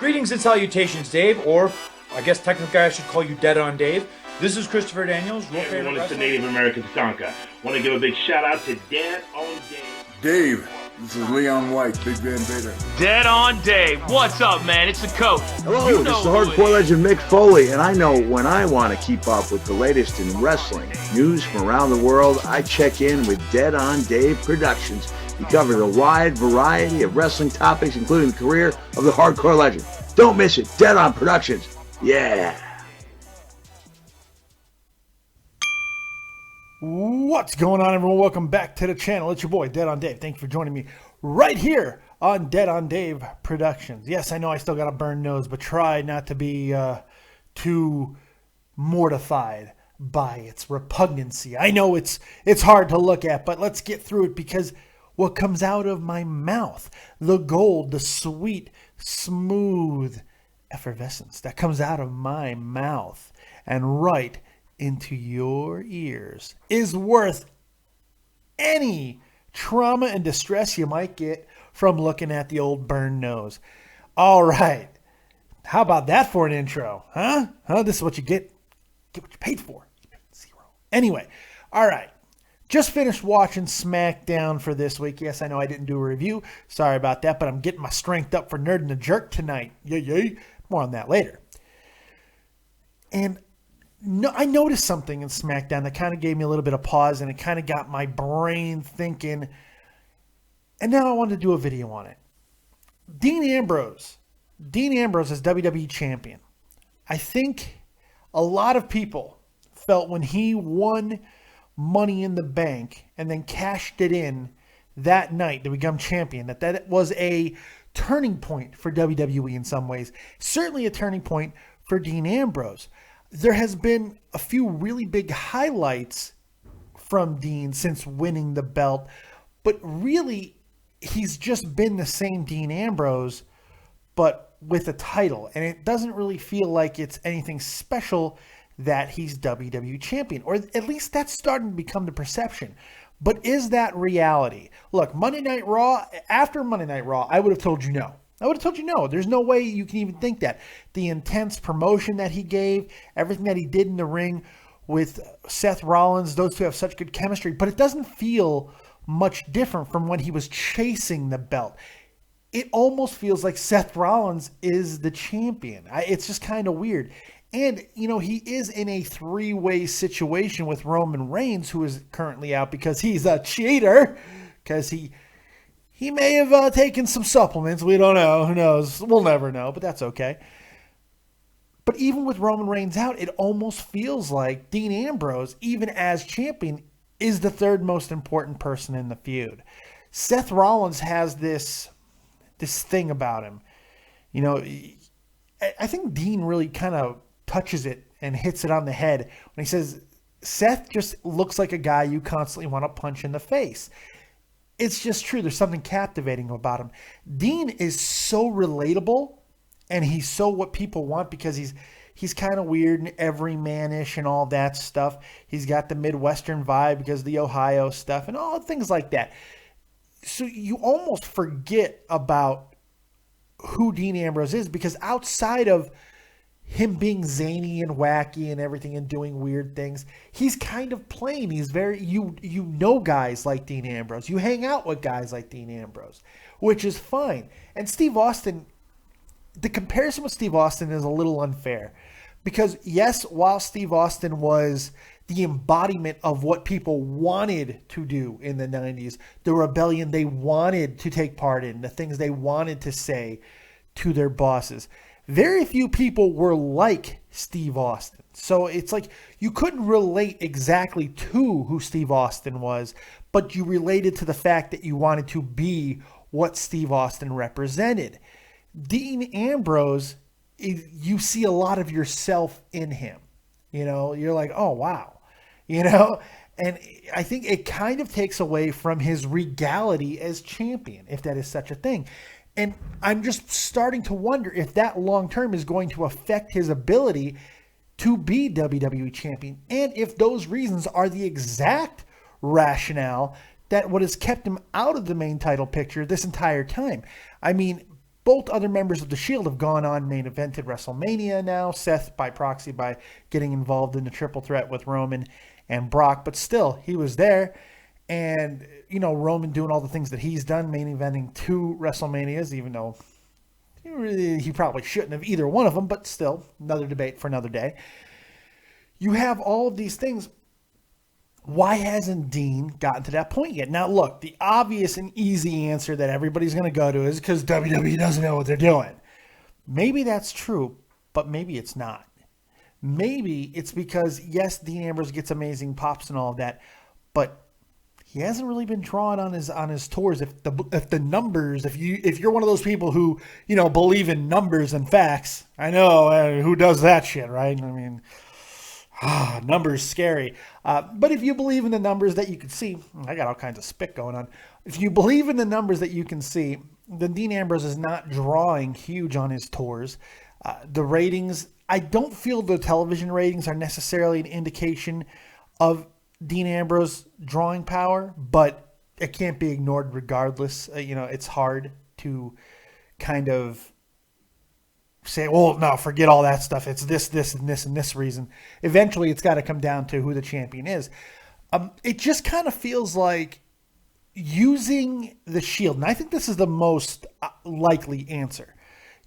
Greetings and salutations, Dave, or I guess technically I should call you Dead on Dave. This is Christopher Daniels. Hey everyone, it's the Native American Tatanka. Want to give a big shout out to Dead on Dave. Dave, this is Leon White, Big Van Vader. Dead on Dave. What's up, man? It's the coach. Hello, this is the hardcore legend Mick Foley, and I know when I want to keep up with the latest in wrestling news from around the world, I check in with Dead on Dave Productions. He covers a wide variety of wrestling topics, including the career of the hardcore legend. Don't miss it. Dead on Productions. Yeah. What's going on, everyone? Welcome back to the channel. It's your boy, Dead on Dave. Thank you for joining me right here on Dead on Dave Productions. Yes, I know I still got a burned nose, but try not to be too mortified by its repugnancy. I know it's hard to look at, but let's get through it, because what comes out of my mouth, the gold, the sweet, smooth effervescence that comes out of my mouth and right into your ears is worth any trauma and distress you might get from looking at the old burned nose. All right. How about that for an intro? Huh? This is what you get. Get what you paid for. You paid zero. Anyway. All right. Just finished watching Smackdown for this week. Yes, I know I didn't do a review. Sorry about that, but I'm getting my strength up for Nerd and the Jerk tonight. Yay. More on that later. And I noticed something in Smackdown that kind of gave me a little bit of pause, and it kind of got my brain thinking. And now I wanted to do a video on it. Dean Ambrose is WWE champion. I think a lot of people felt when he won Money in the Bank and then cashed it in that night to become champion, that was a turning point for WWE in some ways. Certainly a turning point for Dean Ambrose. There has been a few really big highlights from Dean since winning the belt, but really he's just been the same Dean Ambrose, but with a title. And it doesn't really feel like it's anything special that he's WWE champion, or at least that's starting to become the perception. But is that reality? Look, Monday Night Raw, after Monday Night Raw, I would have told you no. There's no way you can even think that. The intense promotion that he gave, everything that he did in the ring with Seth Rollins, those two have such good chemistry, but it doesn't feel much different from when he was chasing the belt. It almost feels like Seth Rollins is the champion. It's just kind of weird. And, you know, he is in a three-way situation with Roman Reigns, who is currently out because he's a cheater, because he may have taken some supplements. We don't know. Who knows? We'll never know, but that's okay. But even with Roman Reigns out, it almost feels like Dean Ambrose, even as champion, is the third most important person in the feud. Seth Rollins has this thing about him. You know, I think Dean really kind of touches it and hits it on the head when he says, Seth just looks like a guy you constantly want to punch in the face. It's just true. There's something captivating about him. Dean is so relatable, and he's so what people want, because he's kind of weird and everyman-ish and all that stuff. He's got the Midwestern vibe because of the Ohio stuff and all things like that. So you almost forget about who Dean Ambrose is, because outside of him being zany and wacky and everything and doing weird things, he's kind of plain. He's very, you know, guys like Dean Ambrose. You hang out with guys like Dean Ambrose, which is fine. And Steve Austin, the comparison with Steve Austin is a little unfair, because yes, while Steve Austin was the embodiment of what people wanted to do in the 90s, the rebellion they wanted to take part in, the things they wanted to say to their bosses, very few people were like Steve Austin. So it's like you couldn't relate exactly to who Steve Austin was, but you related to the fact that you wanted to be what Steve Austin represented. Dean Ambrose, you see a lot of yourself in him. You know, you're like, oh, wow. You know, and I think it kind of takes away from his regality as champion, if that is such a thing. And I'm just starting to wonder if that long-term is going to affect his ability to be WWE champion, and if those reasons are the exact rationale that what has kept him out of the main title picture this entire time. I mean, both other members of the Shield have gone on main evented WrestleMania now. Seth by proxy by getting involved in the triple threat with Roman and Brock, but still, he was there. And, you know, Roman doing all the things that he's done, main eventing 2 WrestleManias, even though he probably shouldn't have either one of them, but still, another debate for another day. You have all of these things. Why hasn't Dean gotten to that point yet? Now, look, the obvious and easy answer that everybody's going to go to is because WWE doesn't know what they're doing. Maybe that's true, but maybe it's not. Maybe it's because, yes, Dean Ambrose gets amazing pops and all of that, but he hasn't really been drawing on his tours. If the numbers, if you're one of those people who, you know, believe in numbers and facts, I know who does that shit, right? I mean, numbers scary. But if you believe in the numbers that you can see, I got all kinds of spit going on. If you believe in the numbers that you can see, then Dean Ambrose is not drawing huge on his tours. The ratings, I don't feel the television ratings are necessarily an indication of Dean Ambrose drawing power, but it can't be ignored regardless. You know, it's hard to kind of say, well, no, forget all that stuff. It's this, and this, and this reason. Eventually, it's got to come down to who the champion is. It just kind of feels like using the Shield, and I think this is the most likely answer,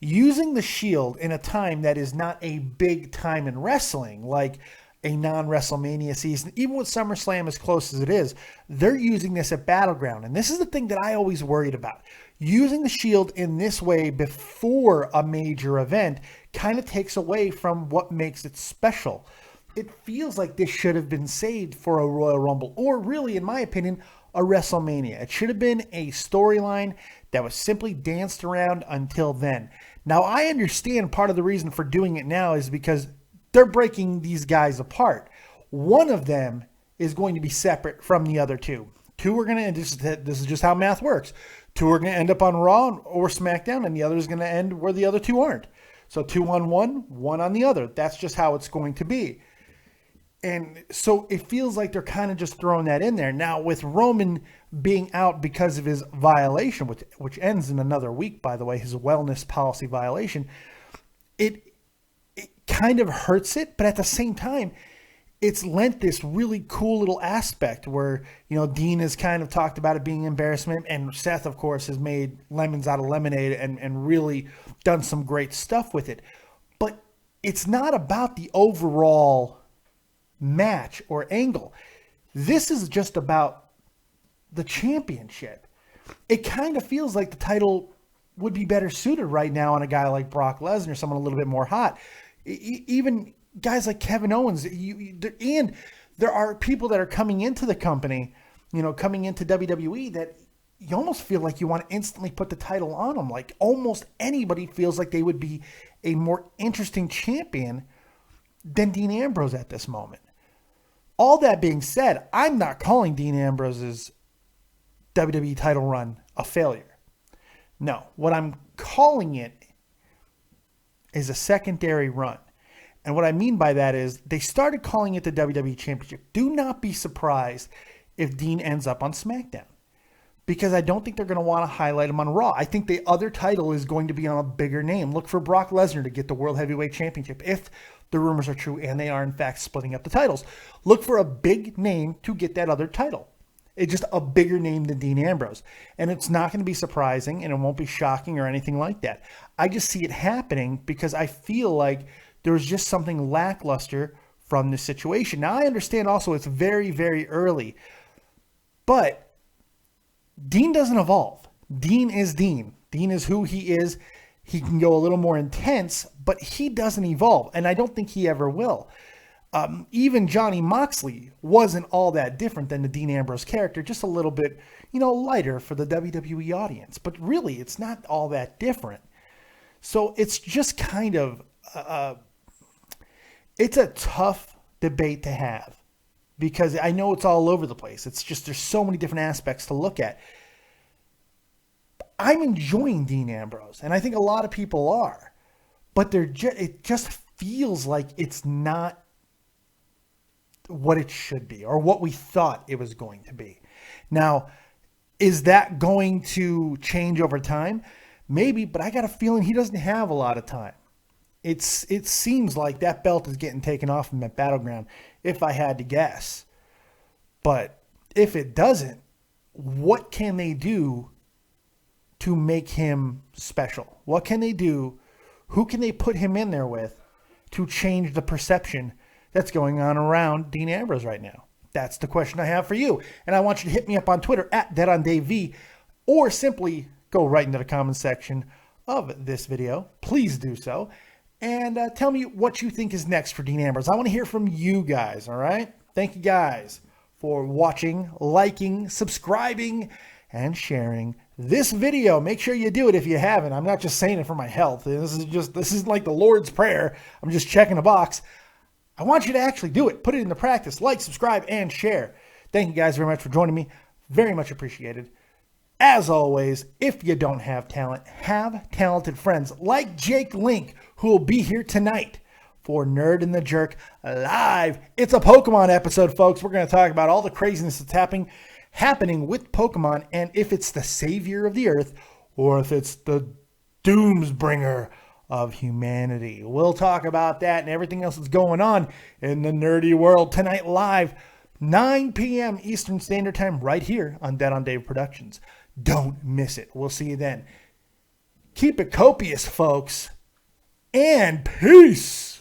using the Shield in a time that is not a big time in wrestling, like a non-WrestleMania season, even with SummerSlam as close as it is, they're using this at Battleground. And this is the thing that I always worried about. Using the Shield in this way before a major event kind of takes away from what makes it special. It feels like this should have been saved for a Royal Rumble, or really, in my opinion, a WrestleMania. It should have been a storyline that was simply danced around until then. Now, I understand part of the reason for doing it now is because they're breaking these guys apart. One of them is going to be separate from the other two. Two are going to end, this is just how math works. Two are going to end up on Raw or SmackDown, and the other is going to end where the other two aren't. So 2 on one, 1 on the other. That's just how it's going to be. And so it feels like they're kind of just throwing that in there. Now, with Roman being out because of his violation, which ends in another week, by the way, his wellness policy violation, it kind of hurts it, but at the same time, it's lent this really cool little aspect where, you know, Dean has kind of talked about it being embarrassment, and Seth, of course, has made lemons out of lemonade and really done some great stuff with it. But it's not about the overall match or angle. This is just about the championship. It kind of feels like the title would be better suited right now on a guy like Brock Lesnar, someone a little bit more hot. Even guys like Kevin Owens, and there are people that are coming into the company, you know, coming into WWE that you almost feel like you want to instantly put the title on them. Like almost anybody feels like they would be a more interesting champion than Dean Ambrose at this moment. All that being said, I'm not calling Dean Ambrose's WWE title run a failure. No, what I'm calling it is a secondary run. And what I mean by that is they started calling it the WWE Championship. Do not be surprised if Dean ends up on Smackdown, because I don't think they're going to want to highlight him on Raw. I think the other title is going to be on a bigger name. Look for Brock Lesnar to get the World Heavyweight Championship if the rumors are true and they are in fact splitting up the titles. Look for a big name to get that other title. It's just a bigger name than Dean Ambrose. And it's not going to be surprising, and it won't be shocking or anything like that. I just see it happening because I feel like there's just something lackluster from this situation. Now, I understand also it's very, very early, but Dean doesn't evolve. Dean is Dean. Dean is who he is. He can go a little more intense, but he doesn't evolve, and I don't think he ever will. Even Johnny Moxley wasn't all that different than the Dean Ambrose character, just a little bit, you know, lighter for the WWE audience. But really, it's not all that different. So it's just kind of, it's a tough debate to have because I know it's all over the place. It's just, there's so many different aspects to look at. I'm enjoying Dean Ambrose, and I think a lot of people are, but it just feels like it's not what it should be or what we thought it was going to be. Now, is that going to change over time? Maybe, but I got a feeling he doesn't have a lot of time. It seems like that belt is getting taken off him at Battleground, if I had to guess. But if it doesn't, what can they do to make him special? What can they do? Who can they put him in there with to change the perception that's going on around Dean Ambrose right now? That's the question I have for you. And I want you to hit me up on Twitter at DeadOnDaveV, or simply go right into the comment section of this video. Please do so. And tell me what you think is next for Dean Ambrose. I want to hear from you guys, all right? Thank you guys for watching, liking, subscribing, and sharing this video. Make sure you do it if you haven't. I'm not just saying it for my health. This isn't like the Lord's Prayer. I'm just checking a box. I want you to actually do it. Put it into practice. Like, subscribe, and share. Thank you guys very much for joining me. Very much appreciated. As always, if you don't have talent, have talented friends like Jake Link, who will be here tonight for Nerd and the Jerk Live. It's a Pokemon episode, folks. We're going to talk about all the craziness that's happening with Pokemon, and if it's the savior of the earth or if it's the doomsbringer of humanity. We'll talk about that and everything else that's going on in the nerdy world tonight live, 9 p.m. Eastern Standard Time, right here on Dead on Dave Productions. Don't miss it. We'll see you then. Keep it copious, folks, and peace.